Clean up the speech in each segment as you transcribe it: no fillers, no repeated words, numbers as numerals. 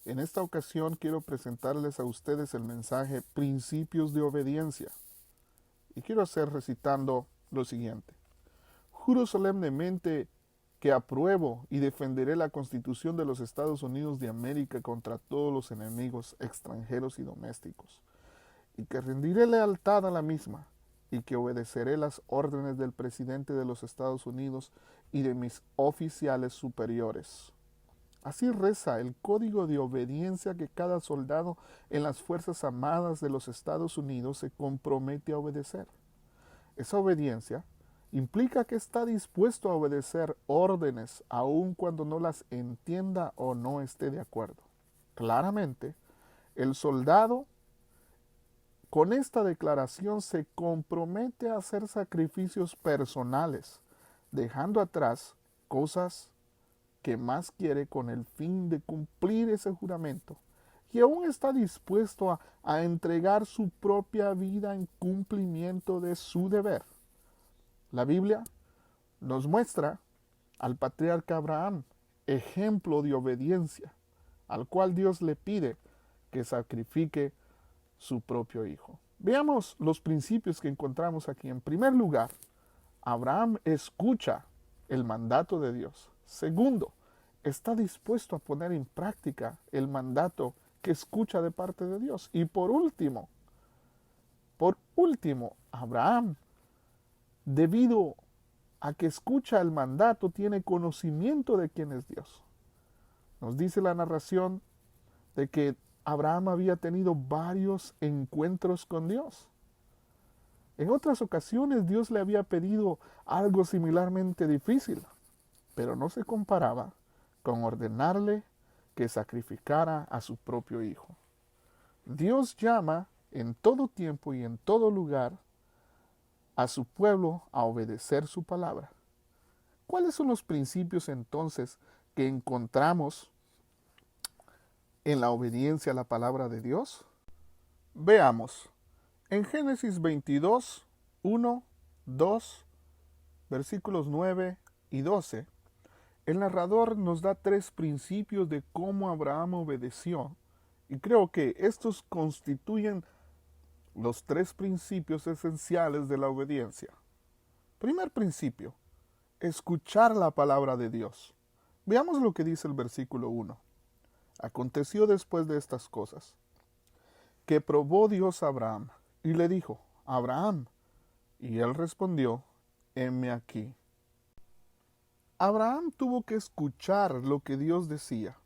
En esta ocasión quiero presentarles a ustedes el mensaje Principios de Obediencia. Y quiero hacer recitando lo siguiente. Juro solemnemente que apruebo y defenderé la Constitución de los Estados Unidos de América contra todos los enemigos extranjeros y domésticos, y que rendiré lealtad a la misma, y que obedeceré las órdenes del presidente de los Estados Unidos y de mis oficiales superiores. Así reza el código de obediencia que cada soldado en las Fuerzas Armadas de los Estados Unidos se compromete a obedecer. Esa obediencia implica que está dispuesto a obedecer órdenes aun cuando no las entienda o no esté de acuerdo. Claramente, el soldado con esta declaración se compromete a hacer sacrificios personales, dejando atrás cosas que más quiere con el fin de cumplir ese juramento, y aún está dispuesto a entregar su propia vida en cumplimiento de su deber. La Biblia nos muestra al patriarca Abraham, ejemplo de obediencia, al cual Dios le pide que sacrifique su propio hijo. Veamos los principios que encontramos aquí. En primer lugar, Abraham escucha el mandato de Dios. Segundo, está dispuesto a poner en práctica el mandato que escucha de parte de Dios. Y por último, Abraham, debido a que escucha el mandato, tiene conocimiento de quién es Dios. Nos dice la narración de que Abraham había tenido varios encuentros con Dios. En otras ocasiones Dios le había pedido algo similarmente difícil, pero no se comparaba con ordenarle que sacrificara a su propio hijo. Dios llama en todo tiempo y en todo lugar a su pueblo a obedecer su palabra. ¿Cuáles son los principios entonces que encontramos en la obediencia a la palabra de Dios? Veamos. En Génesis 22, 1, 2, versículos 9 y 12, el narrador nos da 3 principios de cómo Abraham obedeció, y creo que estos constituyen los 3 principios esenciales de la obediencia. Primer principio, escuchar la palabra de Dios. Veamos lo que dice el versículo 1. Aconteció después de estas cosas, que probó Dios a Abraham, y le dijo, Abraham, y él respondió, heme aquí. Abraham tuvo que escuchar lo que Dios decía.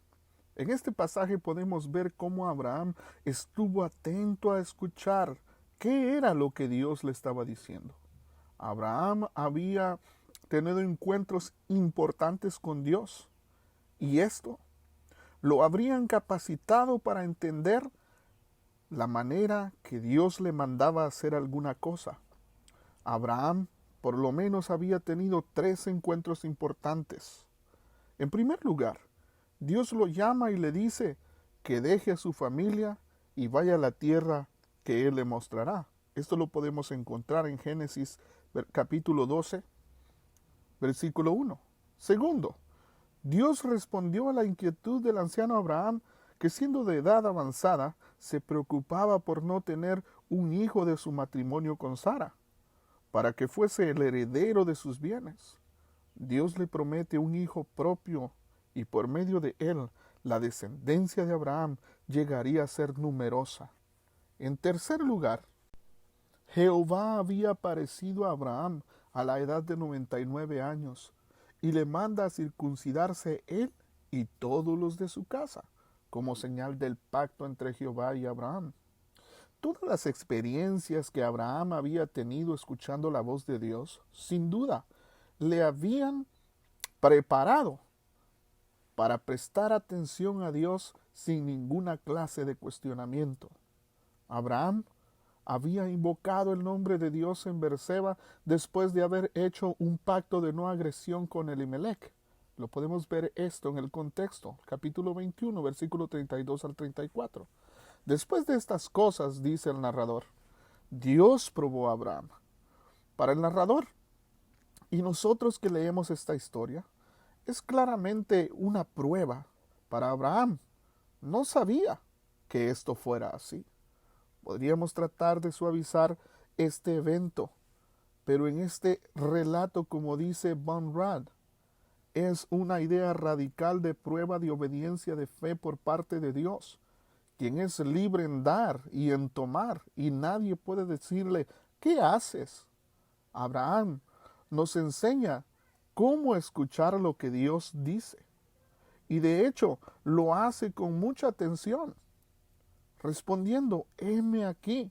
En este pasaje podemos ver cómo Abraham estuvo atento a escuchar qué era lo que Dios le estaba diciendo. Abraham había tenido encuentros importantes con Dios, y esto lo habrían capacitado para entender la manera que Dios le mandaba hacer alguna cosa. Abraham por lo menos había tenido 3 encuentros importantes. En primer lugar, Dios lo llama y le dice que deje a su familia y vaya a la tierra que Él le mostrará. Esto lo podemos encontrar en Génesis capítulo 12, versículo 1. Segundo, Dios respondió a la inquietud del anciano Abraham, que siendo de edad avanzada, se preocupaba por no tener un hijo de su matrimonio con Sara, para que fuese el heredero de sus bienes. Dios le promete un hijo propio, y por medio de él, la descendencia de Abraham llegaría a ser numerosa. En tercer lugar, Jehová había aparecido a Abraham a la edad de 99 años, y le manda a circuncidarse él y todos los de su casa, como señal del pacto entre Jehová y Abraham. Todas las experiencias que Abraham había tenido escuchando la voz de Dios, sin duda, le habían preparado para prestar atención a Dios sin ninguna clase de cuestionamiento. Abraham había invocado el nombre de Dios en Berseba después de haber hecho un pacto de no agresión con Elimelech. Lo podemos ver esto en el contexto, capítulo 21, versículo 32 al 34. Después de estas cosas, dice el narrador, Dios probó a Abraham. Para el narrador y nosotros que leemos esta historia, es claramente una prueba para Abraham, no sabía que esto fuera así. Podríamos tratar de suavizar este evento, pero en este relato, como dice Von Rad, es una idea radical de prueba de obediencia de fe por parte de Dios, quien es libre en dar y en tomar, y nadie puede decirle, ¿qué haces? Abraham nos enseña cómo escuchar lo que Dios dice, y de hecho lo hace con mucha atención, respondiendo, heme aquí.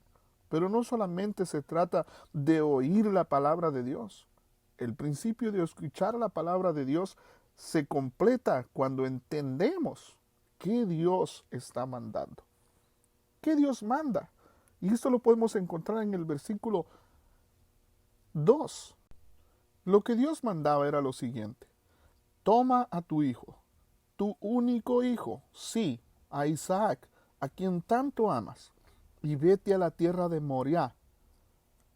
Pero no solamente se trata de oír la palabra de Dios. El principio de escuchar la palabra de Dios se completa cuando entendemos qué Dios está mandando. ¿Qué Dios manda? Y esto lo podemos encontrar en el versículo 2. Lo que Dios mandaba era lo siguiente. Toma a tu hijo, tu único hijo, sí, a Isaac, a quien tanto amas, y vete a la tierra de Moriah.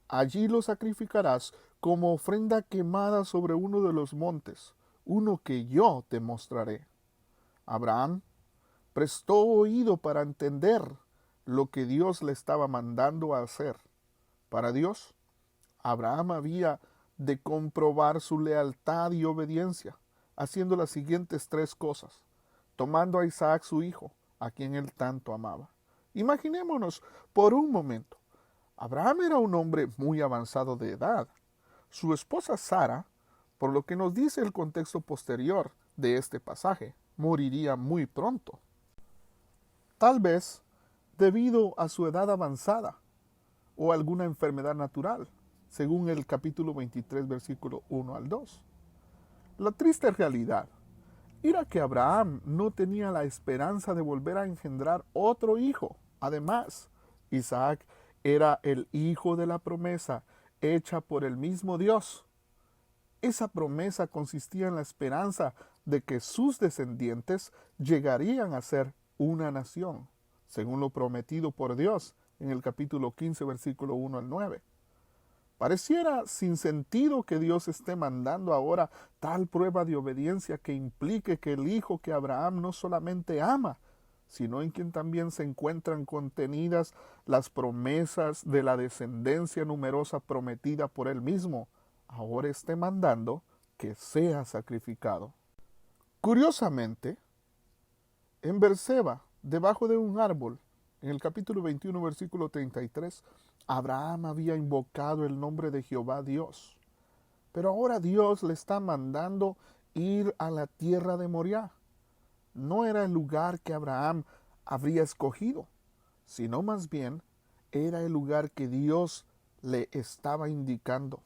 Allí lo sacrificarás como ofrenda quemada sobre uno de los montes, uno que yo te mostraré. Abraham prestó oído para entender lo que Dios le estaba mandando a hacer. Para Dios, Abraham había de comprobar su lealtad y obediencia, haciendo las siguientes tres cosas. Tomando a Isaac su hijo, a quien él tanto amaba. Imaginémonos por un momento. Abraham era un hombre muy avanzado de edad. Su esposa Sara, por lo que nos dice el contexto posterior de este pasaje, moriría muy pronto. Tal vez debido a su edad avanzada o alguna enfermedad natural, según el capítulo 23, versículo 1 al 2. La triste realidad era que Abraham no tenía la esperanza de volver a engendrar otro hijo. Además, Isaac era el hijo de la promesa hecha por el mismo Dios. Esa promesa consistía en la esperanza de que sus descendientes llegarían a ser una nación, según lo prometido por Dios en el capítulo 15, versículo 1 al 9. Pareciera sin sentido que Dios esté mandando ahora tal prueba de obediencia que implique que el hijo que Abraham no solamente ama, sino en quien también se encuentran contenidas las promesas de la descendencia numerosa prometida por él mismo, ahora esté mandando que sea sacrificado. Curiosamente, en Berseba, debajo de un árbol, en el capítulo 21, versículo 33, Abraham había invocado el nombre de Jehová Dios. Pero ahora Dios le está mandando ir a la tierra de Moriah. No era el lugar que Abraham habría escogido, sino más bien era el lugar que Dios le estaba indicando.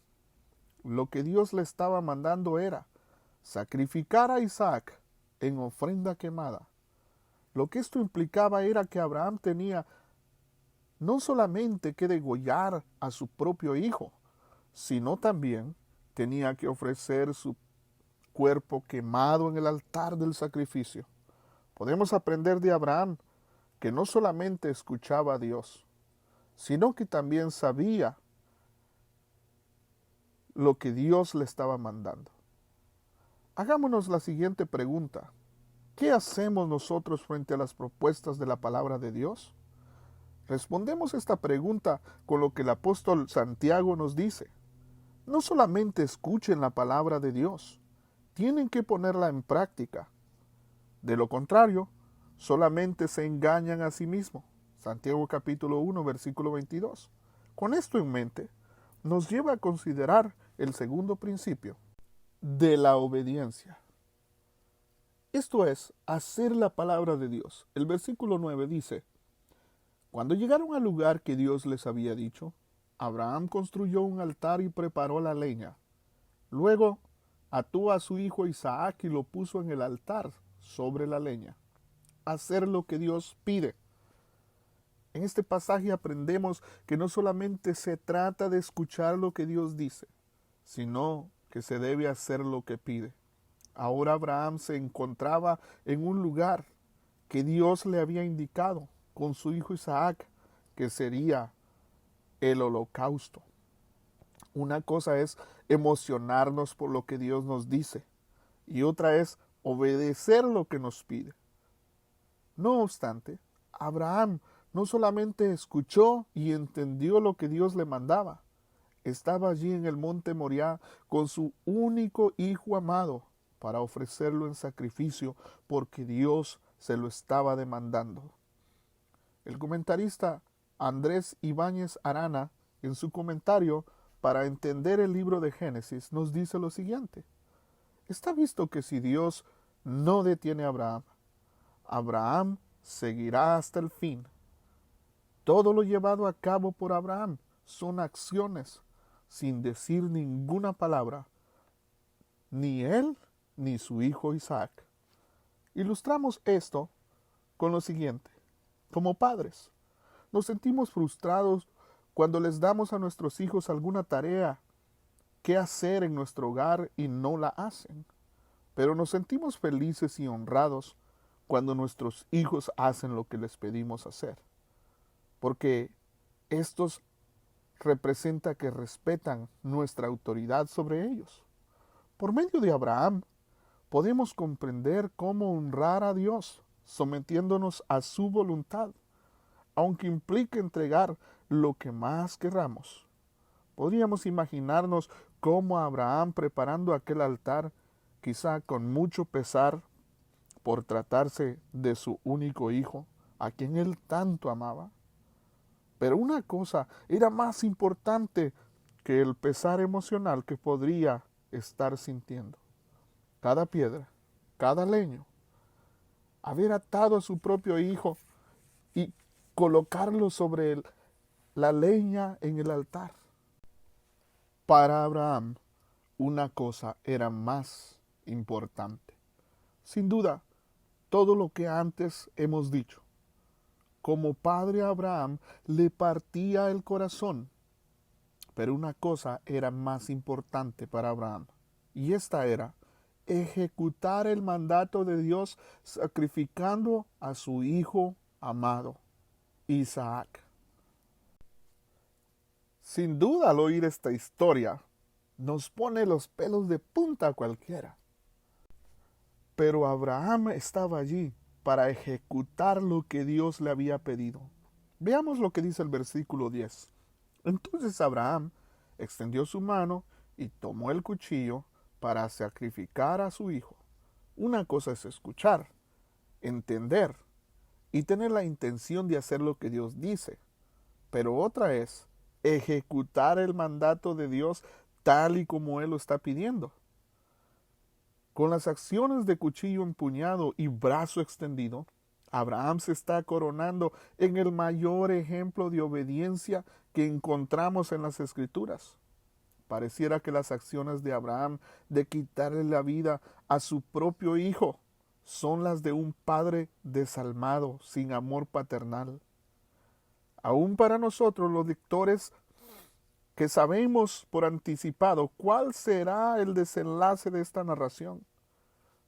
Lo que Dios le estaba mandando era sacrificar a Isaac en ofrenda quemada. Lo que esto implicaba era que Abraham tenía no solamente que degollar a su propio hijo, sino también tenía que ofrecer su cuerpo quemado en el altar del sacrificio. Podemos aprender de Abraham que no solamente escuchaba a Dios, sino que también sabía lo que Dios le estaba mandando. Hagámonos la siguiente pregunta. ¿Qué hacemos nosotros frente a las propuestas de la palabra de Dios? Respondemos esta pregunta con lo que el apóstol Santiago nos dice. No solamente escuchen la palabra de Dios, tienen que ponerla en práctica. De lo contrario, solamente se engañan a sí mismos. Santiago capítulo 1, versículo 22. Con esto en mente, nos lleva a considerar el segundo principio de la obediencia. Esto es, hacer la palabra de Dios. El versículo 9 dice, cuando llegaron al lugar que Dios les había dicho, Abraham construyó un altar y preparó la leña. Luego ató a su hijo Isaac y lo puso en el altar sobre la leña. Hacer lo que Dios pide. En este pasaje aprendemos que no solamente se trata de escuchar lo que Dios dice, sino que se debe hacer lo que pide. Ahora Abraham se encontraba en un lugar que Dios le había indicado con su hijo Isaac, que sería el holocausto. Una cosa es emocionarnos por lo que Dios nos dice y otra es obedecer lo que nos pide. No obstante, Abraham no solamente escuchó y entendió lo que Dios le mandaba, estaba allí en el monte Moriah con su único hijo amado para ofrecerlo en sacrificio porque Dios se lo estaba demandando. El comentarista Andrés Ibáñez Arana, en su comentario para entender el libro de Génesis, nos dice lo siguiente: está visto que si Dios no detiene a Abraham, Abraham seguirá hasta el fin. Todo lo llevado a cabo por Abraham son acciones sin decir ninguna palabra, ni él ni su hijo Isaac. Ilustramos esto con lo siguiente: como padres, nos sentimos frustrados cuando les damos a nuestros hijos alguna tarea que hacer en nuestro hogar y no la hacen. Pero nos sentimos felices y honrados cuando nuestros hijos hacen lo que les pedimos hacer, porque estos representa que respetan nuestra autoridad sobre ellos. Por medio de Abraham, podemos comprender cómo honrar a Dios, sometiéndonos a su voluntad, aunque implique entregar lo que más querramos. Podríamos imaginarnos cómo Abraham preparando aquel altar, quizá con mucho pesar, por tratarse de su único hijo, a quien él tanto amaba. Pero una cosa era más importante que el pesar emocional que podría estar sintiendo. Cada piedra, cada leño, haber atado a su propio hijo y colocarlo sobre la leña en el altar. Para Abraham, una cosa era más importante. Sin duda, todo lo que antes hemos dicho. Como padre Abraham le partía el corazón. Pero una cosa era más importante para Abraham, y esta era ejecutar el mandato de Dios sacrificando a su hijo amado, Isaac. Sin duda, al oír esta historia, nos pone los pelos de punta a cualquiera. Pero Abraham estaba allí para ejecutar lo que Dios le había pedido. Veamos lo que dice el versículo 10. Entonces Abraham extendió su mano y tomó el cuchillo para sacrificar a su hijo. Una cosa es escuchar, entender y tener la intención de hacer lo que Dios dice, pero otra es ejecutar el mandato de Dios tal y como Él lo está pidiendo. Con las acciones de cuchillo empuñado y brazo extendido, Abraham se está coronando en el mayor ejemplo de obediencia que encontramos en las Escrituras. Pareciera que las acciones de Abraham de quitarle la vida a su propio hijo son las de un padre desalmado, sin amor paternal. Aún para nosotros los lectores que sabemos por anticipado cuál será el desenlace de esta narración,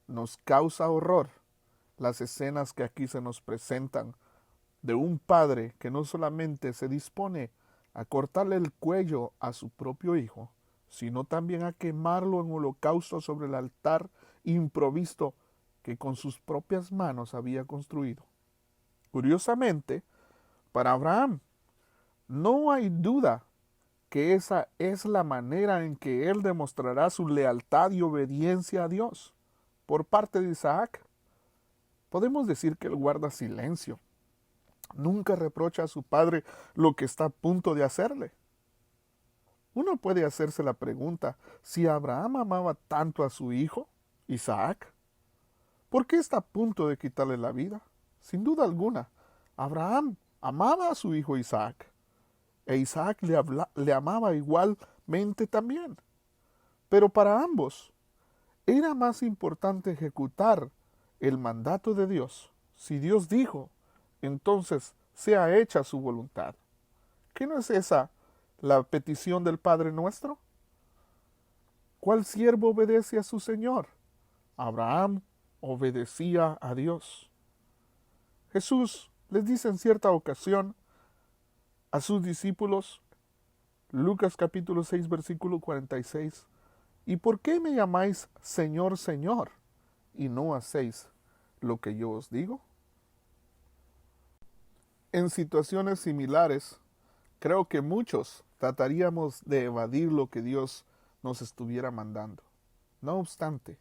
nos causa horror las escenas que aquí se nos presentan de un padre que no solamente se dispone a cortarle el cuello a su propio hijo, sino también a quemarlo en holocausto sobre el altar improvisto que con sus propias manos había construido. Curiosamente, para Abraham, no hay duda que esa es la manera en que él demostrará su lealtad y obediencia a Dios. Por parte de Isaac, podemos decir que él guarda silencio. Nunca reprocha a su padre lo que está a punto de hacerle. Uno puede hacerse la pregunta, si Abraham amaba tanto a su hijo, Isaac, ¿por qué está a punto de quitarle la vida? Sin duda alguna, Abraham amaba a su hijo Isaac, e Isaac le amaba igualmente también. Pero para ambos, era más importante ejecutar el mandato de Dios. Si Dios dijo, entonces sea hecha su voluntad. ¿Qué no es esa la petición del Padre nuestro? ¿Cuál siervo obedece a su Señor? Abraham obedecía a Dios. Jesús les dice en cierta ocasión a sus discípulos, Lucas capítulo 6, versículo 46, ¿y por qué me llamáis Señor, Señor, y no hacéis lo que yo os digo? En situaciones similares, creo que muchos trataríamos de evadir lo que Dios nos estuviera mandando. No obstante,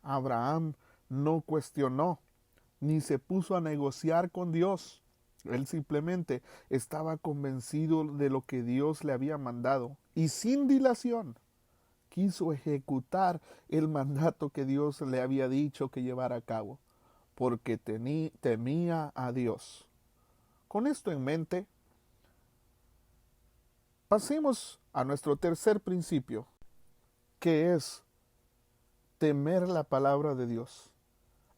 Abraham no cuestionó ni se puso a negociar con Dios. Él simplemente estaba convencido de lo que Dios le había mandado y sin dilación quiso ejecutar el mandato que Dios le había dicho que llevara a cabo, porque temía a Dios. Con esto en mente, pasemos a nuestro tercer principio, que es temer la palabra de Dios,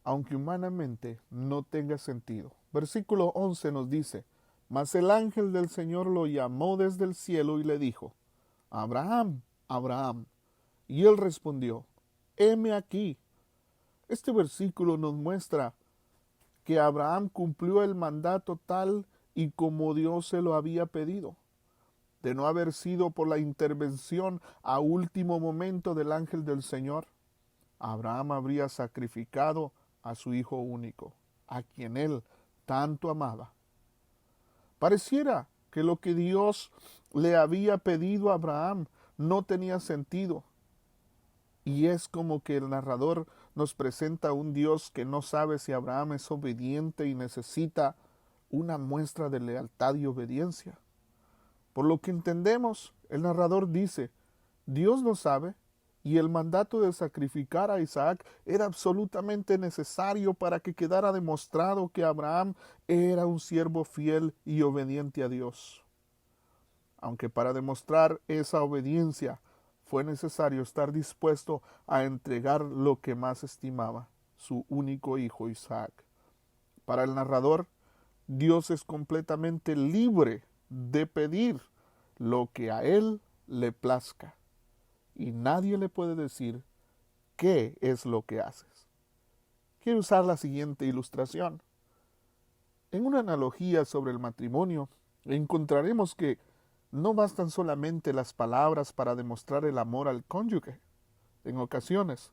aunque humanamente no tenga sentido. Versículo 11 nos dice, mas el ángel del Señor lo llamó desde el cielo y le dijo, Abraham, Abraham. Y él respondió, heme aquí. Este versículo nos muestra que Abraham cumplió el mandato tal y como Dios se lo había pedido. De no haber sido por la intervención a último momento del ángel del Señor, Abraham habría sacrificado a su hijo único, a quien él tanto amaba. Pareciera que lo que Dios le había pedido a Abraham no tenía sentido. Y es como que el narrador nos presenta a un Dios que no sabe si Abraham es obediente y necesita una muestra de lealtad y obediencia. Por lo que entendemos, el narrador dice, Dios lo sabe y el mandato de sacrificar a Isaac era absolutamente necesario para que quedara demostrado que Abraham era un siervo fiel y obediente a Dios. Aunque para demostrar esa obediencia fue necesario estar dispuesto a entregar lo que más estimaba, su único hijo Isaac. Para el narrador, Dios es completamente libre de pedir lo que a él le plazca, y nadie le puede decir qué es lo que haces. Quiero usar la siguiente ilustración. En una analogía sobre el matrimonio, encontraremos que no bastan solamente las palabras para demostrar el amor al cónyuge. En ocasiones,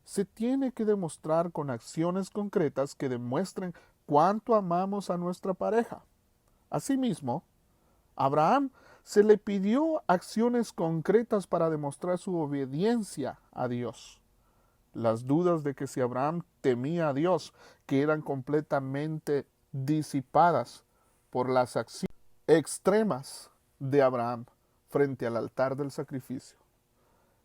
se tiene que demostrar con acciones concretas que demuestren cuánto amamos a nuestra pareja. Asimismo, a Abraham se le pidió acciones concretas para demostrar su obediencia a Dios. Las dudas de que si Abraham temía a Dios quedan completamente disipadas por las acciones extremas de Abraham frente al altar del sacrificio.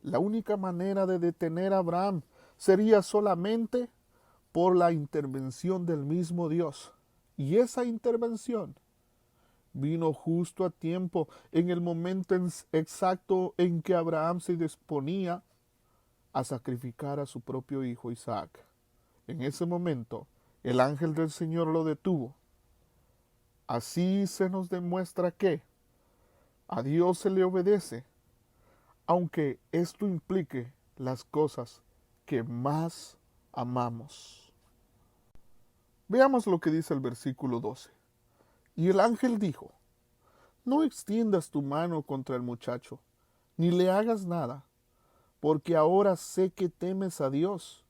La única manera de detener a Abraham sería solamente por la intervención del mismo Dios. Y esa intervención vino justo a tiempo en el momento exacto en que Abraham se disponía a sacrificar a su propio hijo Isaac. En ese momento, el ángel del Señor lo detuvo. Así se nos demuestra que a Dios se le obedece, aunque esto implique las cosas que más amamos. Veamos lo que dice el versículo 12. Y el ángel dijo, no extiendas tu mano contra el muchacho, ni le hagas nada, porque ahora sé que temes a Dios,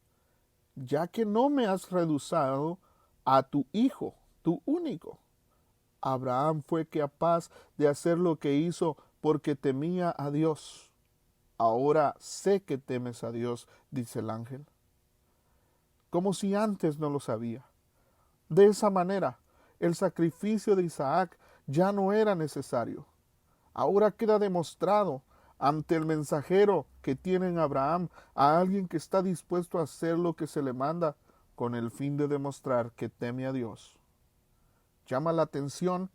ya que no me has reducido a tu hijo, tu único. Abraham fue capaz de hacer lo que hizo porque temía a Dios. Ahora sé que temes a Dios, dice el ángel, como si antes no lo sabía. De esa manera, el sacrificio de Isaac ya no era necesario. Ahora queda demostrado ante el mensajero que tiene en Abraham a alguien que está dispuesto a hacer lo que se le manda con el fin de demostrar que teme a Dios. Llama la atención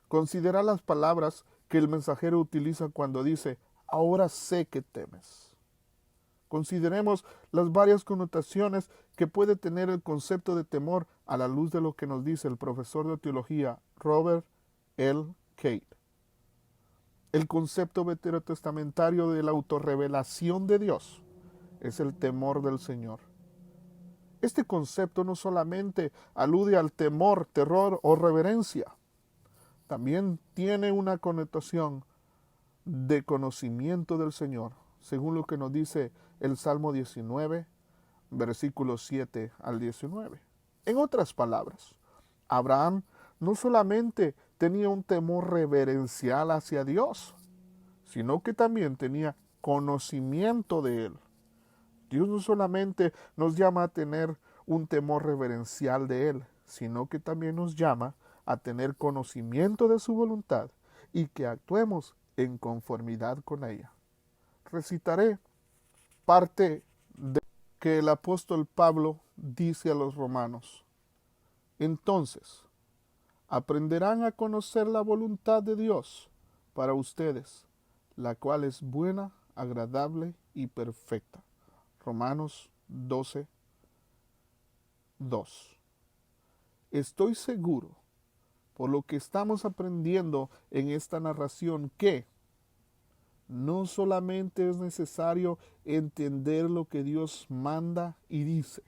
considera las palabras que el mensajero utiliza cuando dice, ahora sé que temes. Consideremos las varias connotaciones que puede tener el concepto de temor a la luz de lo que nos dice el profesor de teología Robert L. Cate. El concepto veterotestamentario de la autorrevelación de Dios es el temor del Señor. Este concepto no solamente alude al temor, terror o reverencia, también tiene una connotación de conocimiento del Señor, según lo que nos dice el Salmo 19, versículos 7 al 19. En otras palabras, Abraham no solamente tenía un temor reverencial hacia Dios, sino que también tenía conocimiento de Él. Dios no solamente nos llama a tener un temor reverencial de Él, sino que también nos llama a tener conocimiento de su voluntad y que actuemos en conformidad con ella. Recitaré parte de que el apóstol Pablo dice a los romanos. Entonces, aprenderán a conocer la voluntad de Dios para ustedes, la cual es buena, agradable y perfecta. Romanos 12, 2. Estoy seguro, por lo que estamos aprendiendo en esta narración, que no solamente es necesario entender lo que Dios manda y dice,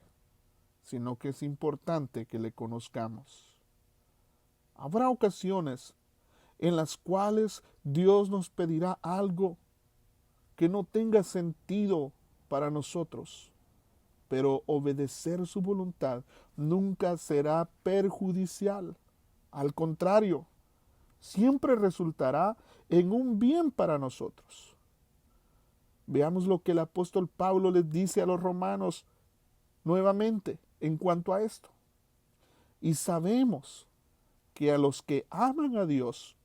sino que es importante que le conozcamos. Habrá ocasiones en las cuales Dios nos pedirá algo que no tenga sentido para nosotros, pero obedecer su voluntad nunca será perjudicial. Al contrario, siempre resultará en un bien para nosotros. Veamos lo que el apóstol Pablo les dice a los romanos nuevamente en cuanto a esto. Y sabemos que a los que aman a Dios,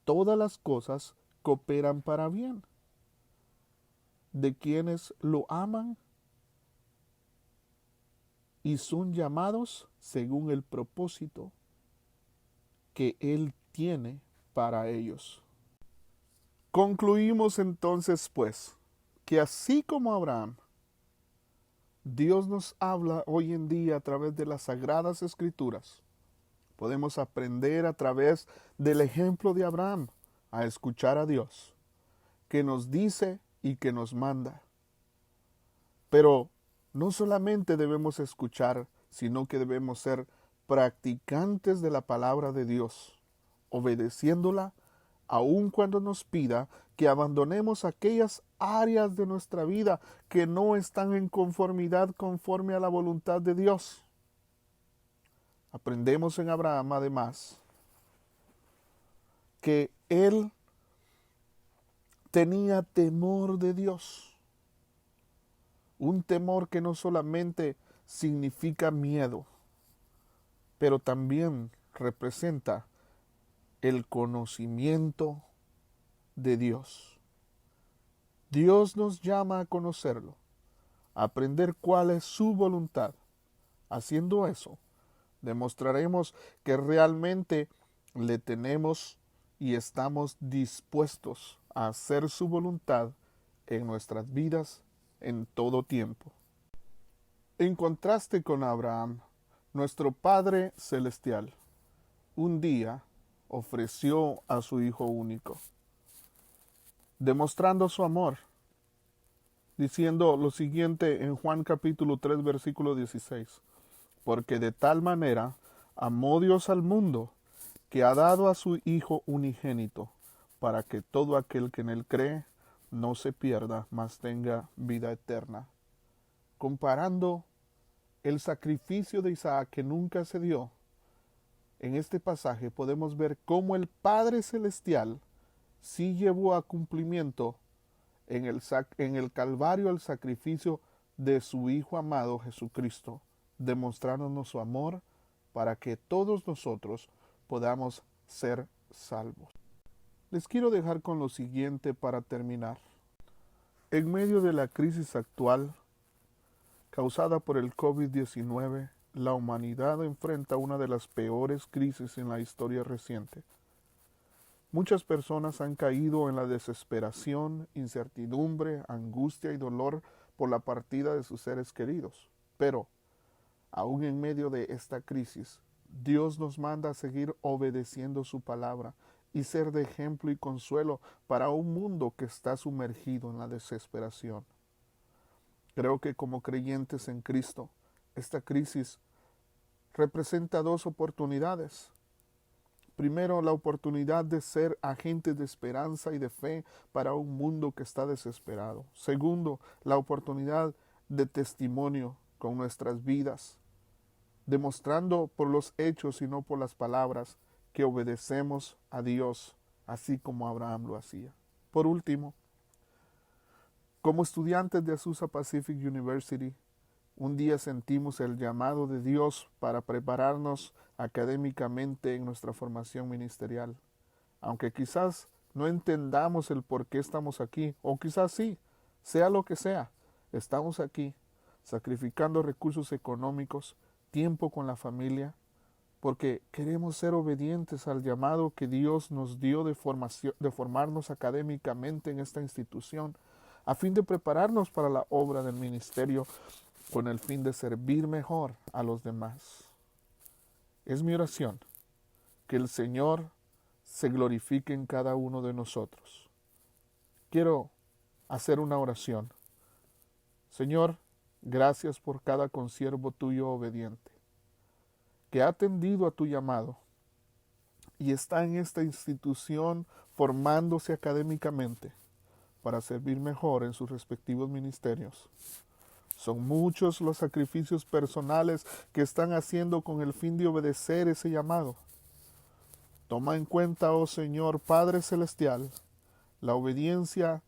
todas las cosas cooperan para bien. De quienes lo aman y son llamados según el propósito que Él tiene para ellos. Concluimos entonces, pues, que así como Abraham, Dios nos habla hoy en día a través de las Sagradas Escrituras. Podemos aprender a través del ejemplo de Abraham a escuchar a Dios, que nos dice y que nos manda. Pero no solamente debemos escuchar, sino que debemos ser practicantes de la palabra de Dios, obedeciéndola aun cuando nos pida que abandonemos aquellas áreas de nuestra vida que no están en conformidad conforme a la voluntad de Dios. Aprendemos en Abraham, además, que él tenía temor de Dios. Un temor que no solamente significa miedo, pero también representa el conocimiento de Dios. Dios nos llama a conocerlo, a aprender cuál es su voluntad. Haciendo eso, demostraremos que realmente le tenemos y estamos dispuestos a hacer su voluntad en nuestras vidas en todo tiempo. En contraste con Abraham, nuestro Padre Celestial un día ofreció a su Hijo único, demostrando su amor, diciendo lo siguiente en Juan capítulo 3, versículo 16. Porque de tal manera amó Dios al mundo, que ha dado a su Hijo unigénito, para que todo aquel que en él cree no se pierda, mas tenga vida eterna. Comparando el sacrificio de Isaac que nunca se dio, en este pasaje podemos ver cómo el Padre Celestial sí llevó a cumplimiento en el Calvario el sacrificio de su Hijo amado Jesucristo, demostrándonos su amor para que todos nosotros podamos ser salvos. Les quiero dejar con lo siguiente para terminar. En medio de la crisis actual causada por el COVID-19, la humanidad enfrenta una de las peores crisis en la historia reciente. Muchas personas han caído en la desesperación, incertidumbre, angustia y dolor por la partida de sus seres queridos. Pero, aún en medio de esta crisis, Dios nos manda a seguir obedeciendo su palabra y ser de ejemplo y consuelo para un mundo que está sumergido en la desesperación. Creo que como creyentes en Cristo, esta crisis representa dos oportunidades. Primero, la oportunidad de ser agentes de esperanza y de fe para un mundo que está desesperado. Segundo, la oportunidad de testimonio con nuestras vidas demostrando por los hechos y no por las palabras que obedecemos a Dios, así como Abraham lo hacía. Por último, como estudiantes de Azusa Pacific University, un día sentimos el llamado de Dios para prepararnos académicamente en nuestra formación ministerial. Aunque quizás no entendamos el por qué estamos aquí, o quizás sí, sea lo que sea, estamos aquí sacrificando recursos económicos, tiempo con la familia, porque queremos ser obedientes al llamado que Dios nos dio de formarnos académicamente en esta institución, a fin de prepararnos para la obra del ministerio con el fin de servir mejor a los demás. Es mi oración que el Señor se glorifique en cada uno de nosotros. Quiero hacer una oración. Señor, gracias por cada consiervo tuyo obediente, que ha atendido a tu llamado y está en esta institución formándose académicamente para servir mejor en sus respectivos ministerios. Son muchos los sacrificios personales que están haciendo con el fin de obedecer ese llamado. Toma en cuenta, oh Señor Padre Celestial, la obediencia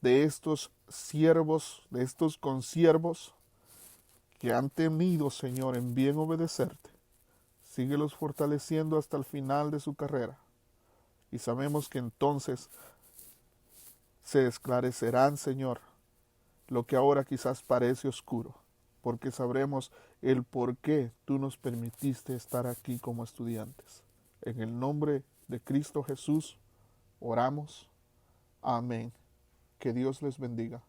de estos siervos, de estos consiervos que han temido, Señor, en bien obedecerte. Síguelos fortaleciendo hasta el final de su carrera. Y sabemos que entonces se esclarecerán, Señor, lo que ahora quizás parece oscuro, porque sabremos el por qué tú nos permitiste estar aquí como estudiantes. En el nombre de Cristo Jesús oramos. Amén. Que Dios les bendiga.